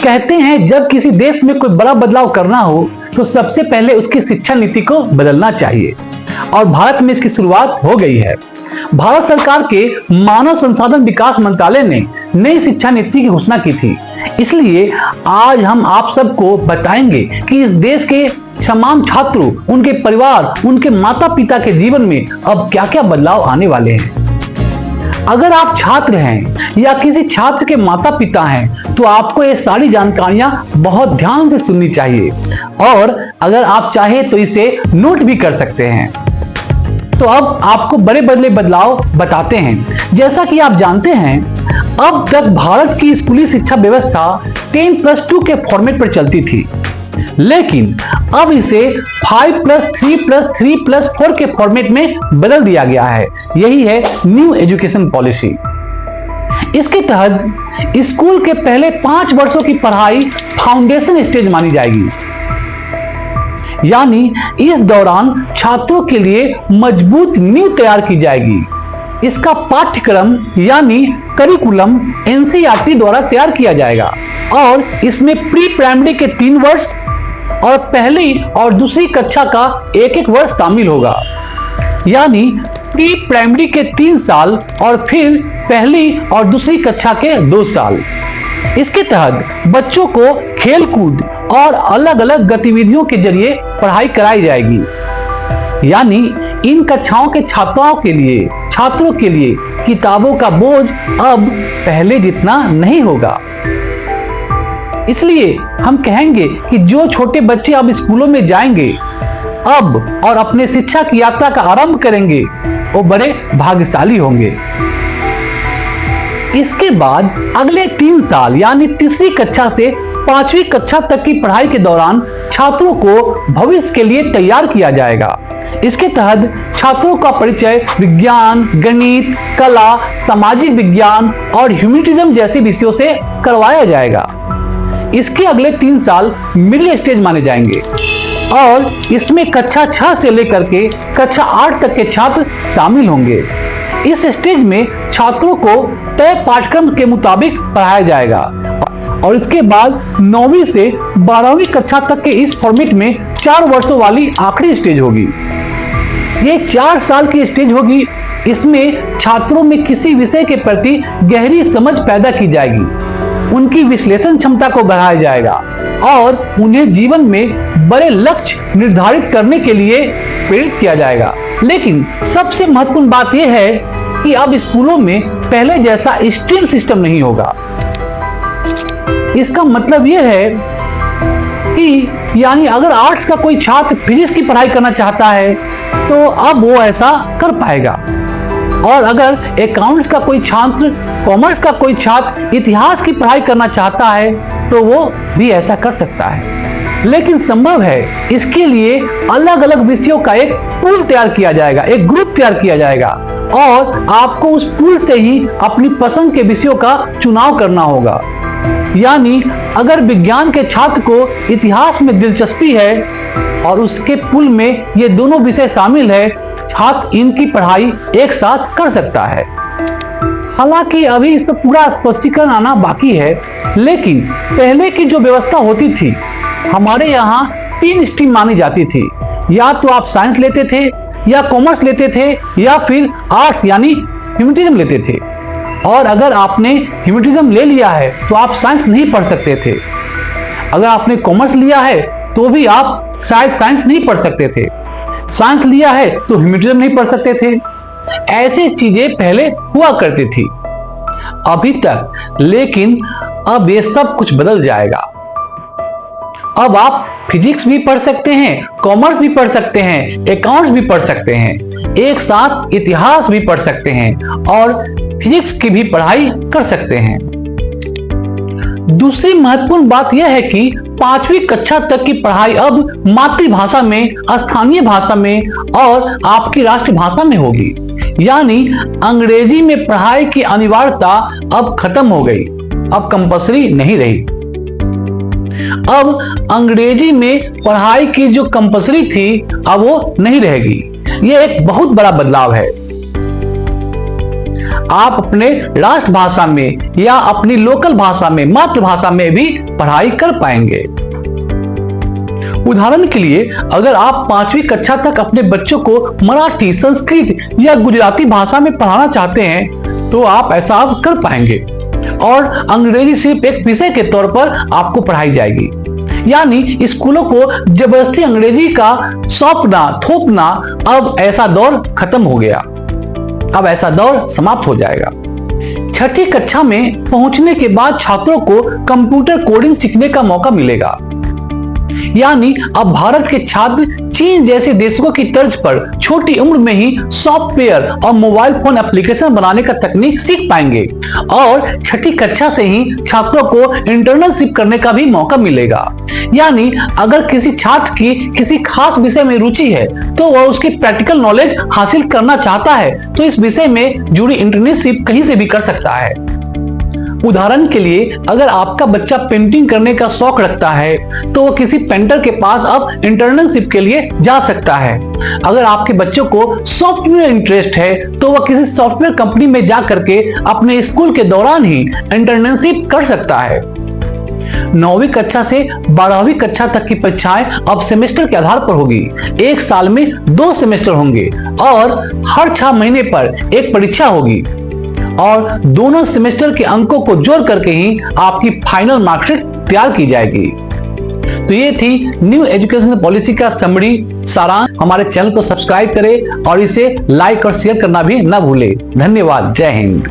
कहते हैं जब किसी देश में कोई बड़ा बदलाव करना हो तो सबसे पहले उसकी शिक्षा नीति को बदलना चाहिए, और भारत में इसकी शुरुआत हो गई है। भारत सरकार के मानव संसाधन विकास मंत्रालय ने नई शिक्षा नीति की घोषणा की थी। इसलिए आज हम आप सबको बताएंगे कि इस देश के तमाम छात्रों, उनके परिवार, उनके माता पिता के जीवन में अब क्या क्या बदलाव आने वाले हैं। अगर आप छात्र हैं या किसी छात्र के माता पिता हैं तो आपको ये सारी जानकारियां बहुत ध्यान से सुननी चाहिए, और अगर आप चाहें तो इसे नोट भी कर सकते हैं। तो अब आपको बड़े बड़े बदलाव बताते हैं। जैसा कि आप जानते हैं, अब तक भारत की स्कूली शिक्षा व्यवस्था 10+2 के फॉर्मेट पर चलती थी, लेकिन अब इसे 5+3+3+4 के फॉर्मेट में बदल दिया गया है। यही है न्यू एजुकेशन पॉलिसी। इसके तहत स्कूल के पहले 5 वर्षों की पढ़ाई फाउंडेशन स्टेज मानी जाएगी, यानी इस दौरान छात्रों के लिए मजबूत नींव तैयार की जाएगी। इसका पाठ्यक्रम यानी करिकुलम एनसीईआरटी द्वारा तैयार किया जाएगा, और इसमें प्री प्राइमरी के 3 वर्ष और पहली और दूसरी कक्षा का 1-1 वर्ष शामिल होगा, यानी प्री प्राइमरी के 3 साल और फिर पहली और दूसरी कक्षा के 2 साल। इसके तहत बच्चों को खेल कूद और अलग अलग गतिविधियों के जरिए पढ़ाई कराई जाएगी, यानी इन कक्षाओं के छात्रों के लिए किताबों का बोझ अब पहले जितना नहीं होगा। इसलिए हम कहेंगे कि जो छोटे बच्चे अब स्कूलों में जाएंगे अब और अपने शिक्षा की यात्रा का आरंभ करेंगे, वो बड़े भाग्यशाली होंगे। इसके बाद अगले 3 साल यानी तीसरी कक्षा से 5वीं कक्षा तक की पढ़ाई के दौरान छात्रों को भविष्य के लिए तैयार किया जाएगा। इसके तहत छात्रों का परिचय विज्ञान, गणित, कला, सामाजिक विज्ञान और ह्यूमैनिज्म जैसे विषयों से करवाया जाएगा। इसके अगले 3 साल मिडिल स्टेज माने जाएंगे, और इसमें कक्षा 6 से लेकर के कक्षा 8 तक के छात्र शामिल होंगे। इस स्टेज में छात्रों को तय पाठ्यक्रम के मुताबिक पढ़ाया जाएगा, और इसके बाद 9वीं से 12वीं कक्षा तक के इस फॉर्मेट में 4 वर्षों वाली आखिरी स्टेज होगी। ये 4 साल की स्टेज होगी। इसमें छात्रों में किसी विषय के प्रति गहरी समझ पैदा की जाएगी, उनकी विश्लेषण क्षमता को बढ़ाया जाएगा, और उन्हें जीवन में बड़े लक्ष्य निर्धारित करने के लिए प्रेरित किया जाएगा। लेकिन सबसे महत्वपूर्ण बात यह है कि अब स्कूलों में पहले जैसा स्ट्रीम सिस्टम नहीं होगा। इसका मतलब यह है कि यानी अगर आर्ट्स का कोई छात्र फिजिक्स की पढ़ाई करना चाहता है तो अब वो ऐसा कर पाएगा, और अगर अकाउंट्स का कोई छात्र, कॉमर्स का कोई छात्र इतिहास की पढ़ाई करना चाहता है तो वो भी ऐसा कर सकता है। लेकिन संभव है, इसके लिए अलग अलग विषयों का एक पूल तैयार किया जाएगा, एक ग्रुप तैयार किया जाएगा, और आपको उस पूल से ही अपनी पसंद के विषयों का चुनाव करना होगा। यानी अगर विज्ञान के छात्र को इतिहास में दिलचस्पी है और उसके पूल में ये दोनों विषय शामिल है, छात्र इनकी पढ़ाई एक साथ कर सकता है। हालांकि अभी इस पर पूरा स्पष्टीकरण आना बाकी है, लेकिन पहले की जो व्यवस्था होती थी, हमारे यहाँ 3 स्ट्रीम मानी जाती थी। या तो आप साइंस लेते थे, या कॉमर्स लेते थे, या फिर आर्ट्स यानी ह्यूमैनिज्म लेते थे। और अगर आपने ह्यूमैनिज्म ले लिया है तो आप साइंस नहीं पढ़ सकते थे। अगर आपने कॉमर्स लिया है तो भी आप शायद साइंस नहीं पढ़ सकते थे। साइंस लिया है तो ह्यूमैनिज्म नहीं पढ़ सकते थे। ऐसी चीजें पहले हुआ करती थी अभी तक, लेकिन अब ये सब कुछ बदल जाएगा। अब आप फिजिक्स भी पढ़ सकते हैं, कॉमर्स भी पढ़ सकते हैं, अकाउंट्स भी पढ़ सकते हैं, एक साथ इतिहास भी पढ़ सकते हैं और फिजिक्स की भी पढ़ाई कर सकते हैं। दूसरी महत्वपूर्ण बात यह है कि 5वीं कक्षा तक की पढ़ाई अब मातृभाषा में, स्थानीय भाषा में और आपकी राष्ट्रभाषा में होगी। यानी अंग्रेजी में पढ़ाई की अनिवार्यता अब खत्म हो गई, अब कंपल्सरी नहीं रही। अब अंग्रेजी में पढ़ाई की जो कंपल्सरी थी अब वो नहीं रहेगी। ये एक बहुत बड़ा बदलाव है। आप अपने राष्ट्रभाषा में या अपनी लोकल भाषा में, मातृभाषा में भी पढ़ाई कर पाएंगे। उदाहरण के लिए अगर आप 5वीं कक्षा तक अपने बच्चों को मराठी, संस्कृत या गुजराती भाषा में पढ़ाना चाहते हैं तो आप ऐसा अब कर पाएंगे और अंग्रेजी सिर्फ एक विषय के तौर पर आपको पढ़ाई जाएगी। यानी स्कूलों को जबरदस्ती अंग्रेजी का सौंपना, थोपना, अब ऐसा दौर खत्म हो गया। अब ऐसा दौर समाप्त हो जाएगा। 6ठी कक्षा में पहुंचने के बाद छात्रों को कंप्यूटर कोडिंग सीखने का मौका मिलेगा। यानी अब भारत के छात्र चीन जैसे देशों की तर्ज पर छोटी उम्र में ही सॉफ्टवेयर और मोबाइल फोन एप्लीकेशन बनाने का तकनीक सीख पाएंगे और 6ठी कक्षा से ही छात्रों को इंटर्नशिप करने का भी मौका मिलेगा। यानी अगर किसी छात्र की किसी खास विषय में रुचि है तो वह उसकी प्रैक्टिकल नॉलेज हासिल करना चाहता है तो इस विषय में जुड़ी इंटर्नशिप कहीं से भी कर सकता है। उदाहरण के लिए अगर आपका बच्चा पेंटिंग करने का शौक रखता है तो वो किसी पेंटर के पास अब इंटर्नशिप के लिए जा सकता है। अगर आपके बच्चों को सॉफ्टवेयर इंटरेस्ट है तो वह किसी सॉफ्टवेयर कंपनी में जा करके अपने स्कूल के दौरान ही इंटर्नशिप कर सकता है। 9वीं कक्षा से 12वीं कक्षा तक की परीक्षाएं अब सेमेस्टर के आधार पर होगी। एक साल में 2 सेमेस्टर होंगे और हर 6 महीने पर एक परीक्षा होगी और दोनों सेमेस्टर के अंकों को जोड़ करके ही आपकी फाइनल मार्कशीट तैयार की जाएगी। तो ये थी न्यू एजुकेशन पॉलिसी का समरी सारांश। हमारे चैनल को सब्सक्राइब करें और इसे लाइक और शेयर करना भी ना भूलें। धन्यवाद। जय हिंद।